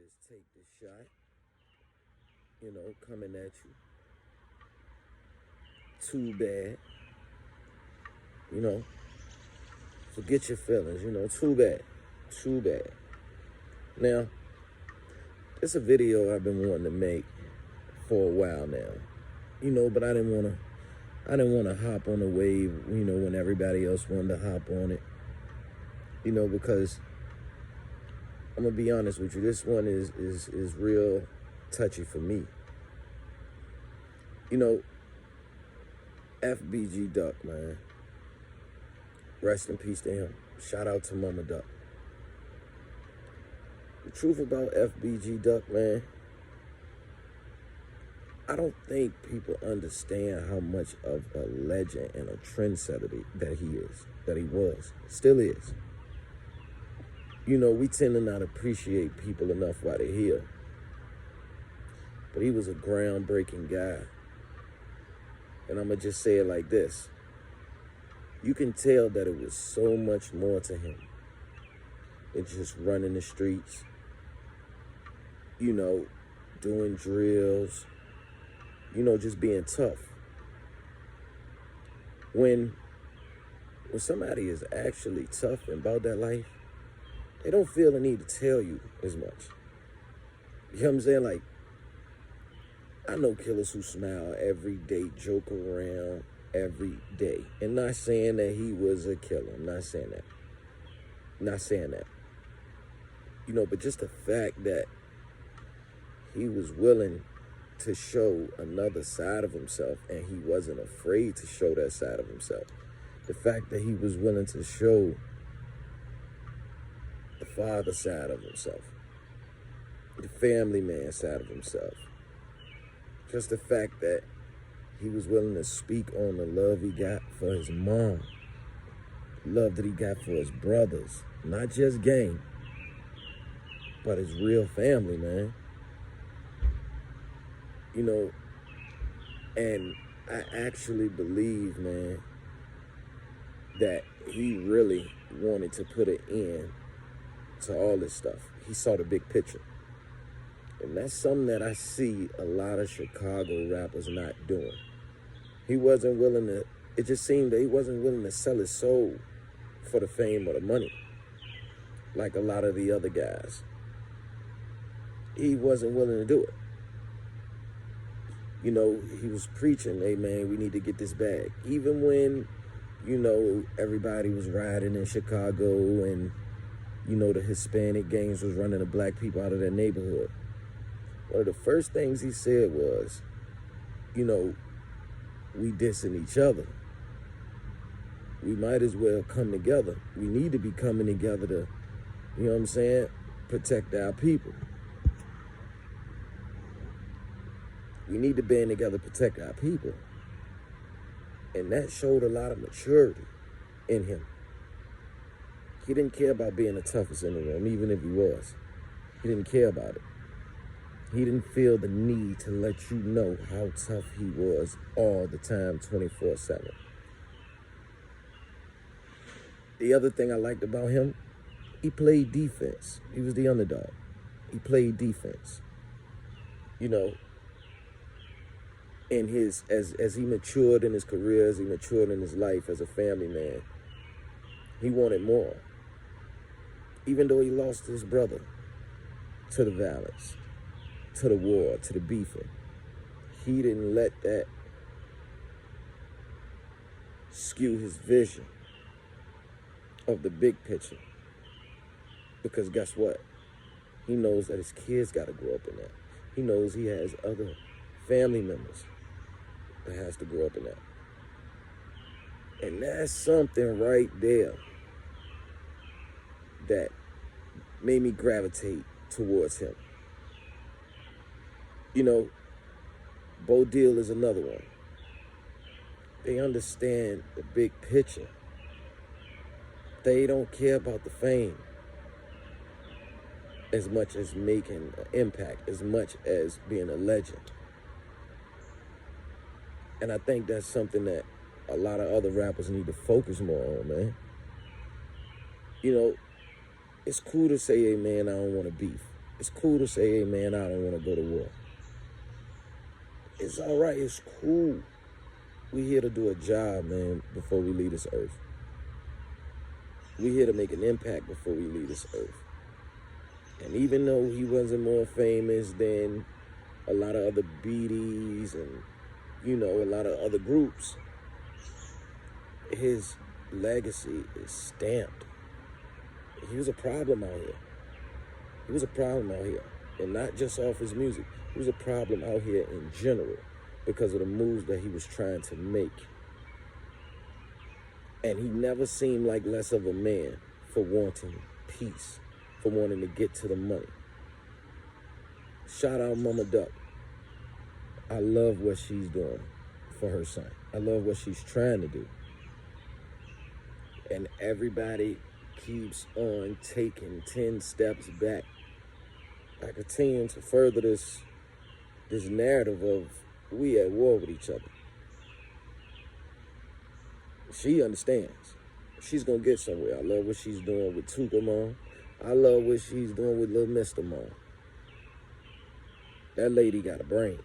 is Take the Shot, coming at you. Too bad, you know, forget your feelings, too bad, too bad. Now, it's a video I've been wanting to make for a while now, but I didn't want to hop on the wave, when everybody else wanted to hop on it, because I'm gonna be honest with you, this one is real touchy for me. FBG Duck, man. Rest in peace to him. Shout out to Mama Duck. The truth about FBG Duck, man, I don't think people understand how much of a legend and a trendsetter that he was, still is. We tend to not appreciate people enough while they're here. But he was a groundbreaking guy. And I'm going to just say it like this. You can tell that it was so much more to him than just running the streets, doing drills, just being tough. When somebody is actually tough and about that life, they don't feel the need to tell you as much. You know what I'm saying? Like, I know killers who smile every day, joke around every day. And not saying that he was a killer. I'm not saying that. Not saying that. But just the fact that he was willing to show another side of himself and he wasn't afraid to show that side of himself. The fact that he was willing to show the father side of himself, the family man side of himself. Just the fact that he was willing to speak on the love he got for his mom, love that he got for his brothers, not just gang, but his real family, man. And I actually believe, man, that he really wanted to put an end to all this stuff. He saw the big picture. And that's something that I see a lot of Chicago rappers not doing. He wasn't willing to, it just seemed that he wasn't willing to sell his soul for the fame or the money, like a lot of the other guys. He wasn't willing to do it. He was preaching, hey man, we need to get this bag. Even when, everybody was rioting in Chicago and, the Hispanic gangs was running the black people out of their neighborhood. One of the first things he said was, we dissing each other. We might as well come together. We need to be coming together to, protect our people. We need to band together to protect our people. And that showed a lot of maturity in him. He didn't care about being the toughest in the room, even if he was. He didn't care about it. He didn't feel the need to let you know how tough he was all the time, 24/7. The other thing I liked about him, he played defense. He was the underdog. He played defense. And as he matured in his career, as he matured in his life as a family man, he wanted more. Even though he lost his brother to the violence, to the war, to the beefing, he didn't let that skew his vision of the big picture. Because guess what? He knows that his kids got to grow up in that. He knows he has other family members that has to grow up in that. And that's something right there that made me gravitate towards him. Bo Deal is another one. They understand the big picture. They don't care about the fame as much as making an impact, as much as being a legend. And I think that's something that a lot of other rappers need to focus more on, man. It's cool to say, hey, man, I don't want to beef. It's cool to say, hey, man, I don't want to go to war. It's all right. It's cool. We here to do a job, man, before we leave this earth. We here to make an impact before we leave this earth. And even though he wasn't more famous than a lot of other BDs and, you know, a lot of other groups, his legacy is stamped. He was a problem out here. He was a problem out here. And not just off his music. He was a problem out here in general because of the moves that he was trying to make. And he never seemed like less of a man for wanting peace, for wanting to get to the money. Shout out Mama Duck. I love what she's doing for her son. I love what she's trying to do. And everybody keeps on taking 10 steps back. I continue to further this narrative of we at war with each other. She understands. She's gonna get somewhere. I love what she's doing with Tuka Mom. I love what she's doing with Little Mr. Mom. That lady got a brain.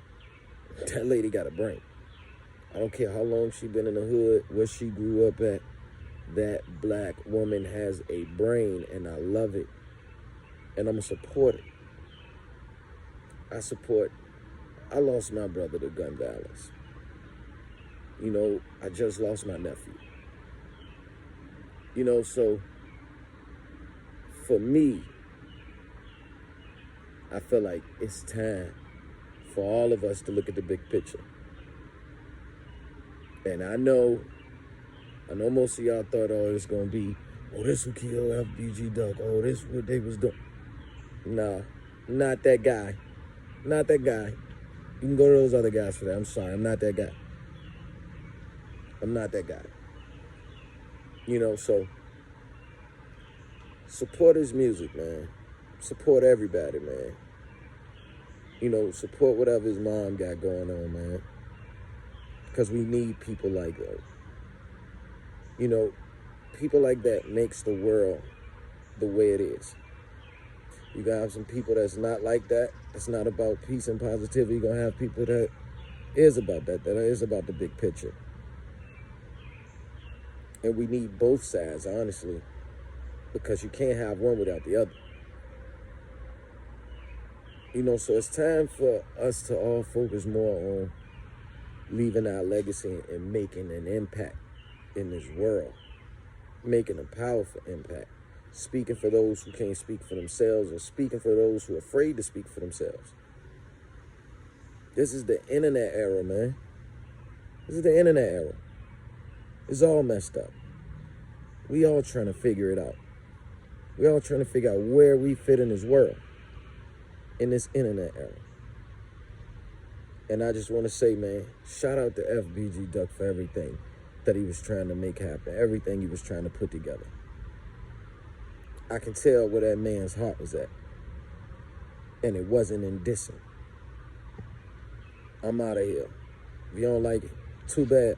That lady got a brain. I don't care how long she been in the hood, where she grew up at. That black woman has a brain, and I love it. And I'm gonna support it. I lost my brother to gun violence. You know, I just lost my nephew. You know, so for me, I feel like it's time for all of us to look at the big picture. And I know most of y'all thought, oh, it's gonna be, oh, this will kill FBG Duck. Oh, this what they was doing. Nah, not that guy. Not that guy. You can go to those other guys for that. I'm sorry, I'm not that guy. I'm not that guy. You know, so support his music, man. Support everybody, man. You know, support whatever his mom got going on, man. Because we need people like that. You know, people like that makes the world the way it is. You gotta have some people that's not like that. It's not about peace and positivity. You're gonna have people that is about that is about the big picture. And we need both sides, honestly, because you can't have one without the other. You know, so it's time for us to all focus more on leaving our legacy and making an impact in this world, making a powerful impact, speaking for those who can't speak for themselves or speaking for those who are afraid to speak for themselves. This is the internet era, man. This is the internet era. It's all messed up. We all trying to figure it out. We all trying to figure out where we fit in this world, in this internet era. And I just want to say, man, shout out to FBG Duck for everything that he was trying to make happen, everything he was trying to put together. I can tell where that man's heart was at. And it wasn't in dissing. I'm out of here. If you don't like it, too bad.